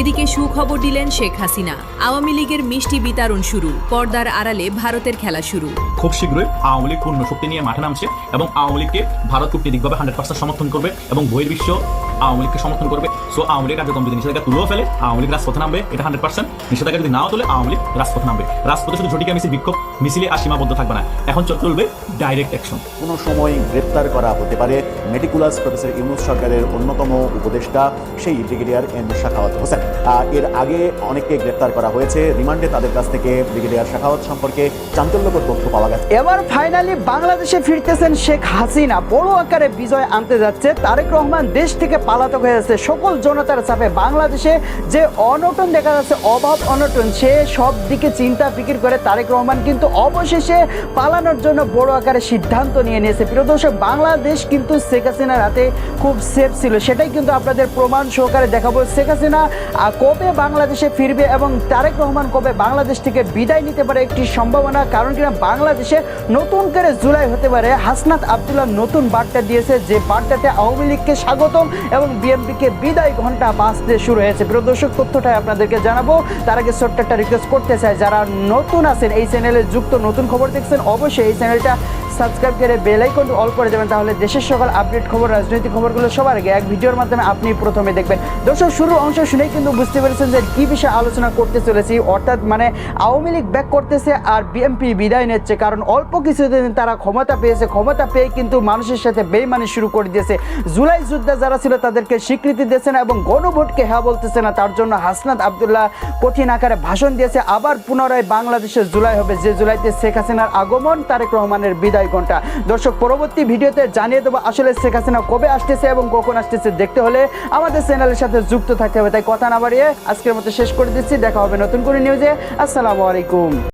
এদিকে সুখবর দিলেন শেখ হাসিনা। আওয়ামী লীগের মিষ্টি বিতরণ শুরু, পর্দার আড়ালে ভারতের খেলা শুরু। খুব শীঘ্রই আওয়ামী লীগ পূর্ণ শক্তি নিয়ে মাঠে নামছে এবং আওয়ামী লীগকে ভারত কূটনীতিকভাবে 100% সমর্থন করবে এবং বহির্বিশ্ব আওয়ামী লীগকে সমর্থন করবে। সো আওয়ামী লীগ কার্যক্রম যদি নিষেধাজ্ঞা তুলেও ফেলে আওয়ামী লীগ রাজপথে নামবে, এটা 100%। নিষেধাজ্ঞা যদি নাও তোলে আওয়ামী লীগ রাজপথে নামবে। রাজপথে শুধু ঝটিকা মিছিল, বিক্ষোভ মিছিলে আর সীমাবদ্ধ থাকবে না, এখন চলবে ডাইরেক্ট অ্যাকশন। কোনো সময় গ্রেপ্তার করা হতে পারে মেটিকুলাস প্রফেসর ইউনূস সরকারের অন্যতম উপদেষ্টা সেই ব্রিগেডিয়ার এম সাখাওয়াত হোসেন। এর আগে অনেককে গ্রেপ্তার করা হয়েছে, রিমান্ডে তাদের কাছ থেকে ব্রিগেডিয়ার সাখাওয়াত সম্পর্কে চাঞ্চল্যকর তথ্য পাওয়া গেছে। এবার ফাইনালি বাংলাদেশে ফিরতেছেন শেখ হাসিনা, বড় আকারে বিজয় আনতে যাচ্ছে। তারেক রহমান দেশ থেকে পালাতক হয়ে যাচ্ছে। সকল জনতার চাপে বাংলাদেশে যে অনটন দেখা যাচ্ছে, অভাব অনটন, সে সব দিকে চিন্তা ফিকির করে তারেক রহমান কিন্তু অবশেষে পালানোর জন্য বড় আকারে সিদ্ধান্ত নিয়ে নিয়েছে। প্রিয় দর্শক, বাংলাদেশ কিন্তু শেখ হাসিনার হাতে খুব সেফ ছিল, সেটাই কিন্তু আপনাদের প্রমাণ সহকারে দেখাবো। শেখ হাসিনা কবে বাংলাদেশে ফিরবে এবং তারেক রহমান কবে বাংলাদেশ থেকে বিদায় নিতে পারে একটি সম্ভাবনা। কারণ কিনা বাংলাদেশে নতুন করে জুলাই হতে পারে। হাসনাত আব্দুল্লাহ নতুন বার্তা দিয়েছে, যে বার্তাতে আওয়ামী লীগকে স্বাগতম এবং বিএনপিকে বিদায় ঘন্টা বাজতে শুরু হয়েছে। প্রিয় দর্শক, তথ্যটাই আপনাদেরকে জানাবো। তার আগে ছোট্ট একটা রিকোয়েস্ট করতে চাই, যারা নতুন আছেন এই চ্যানেলে যুক্ত, নতুন খবর দেখছেন, অবশ্যই এই চ্যানেলটা সাবস্ক্রাইব করে বেল আইকন অল করে দেবেন, তাহলে দেশের সকল আপডেট খবর, রাজনৈতিক খবরগুলো সবার আগে এক ভিডিওর মাধ্যমে আপনি প্রথমে দেখবেন। দর্শক, শুরুর অংশ শুনেই কিন্তু বুঝতে পেরেছেন যে কি বিষয়ে আলোচনা করতে চলেছি। অর্থাৎ মানে আওয়ামী লীগ ব্যাক করতেছে আর বিএনপি বিদায় নিচ্ছে। কারণ অল্প কিছুদিন তারা ক্ষমতা পেয়েছে, ক্ষমতা পেয়ে কিন্তু মানুষের সাথে বেইমানি শুরু করে দিয়েছে। জুলাই যোদ্ধা যারা ছিল তাদেরকে স্বীকৃতি দিয়েছে না এবং গণভোটকে হ্যাঁ বলতেছে না। তার জন্য হাসনাত আব্দুল্লাহ কঠিন আকারে ভাষণ দিয়েছে। আবার পুনরায় বাংলাদেশে জুলাই হবে, যে জুলাইতে শেখ হাসিনার আগমন, তারেক রহমানের বিদায় ঘন্টা। দর্শক, পরবর্তী ভিডিওতে জানিয়ে দেবো আসলে শেখ হাসিনা কবে আসতেছে এবং কখন আসতেছে। দেখতে হলে আমাদের চ্যানেলের সাথে যুক্ত থাকতে হবে। তাই কথা না বাড়িয়ে আজকের মতো শেষ করে দিচ্ছি। দেখা হবে নতুন করে নিউজে। আসসালামু আলাইকুম।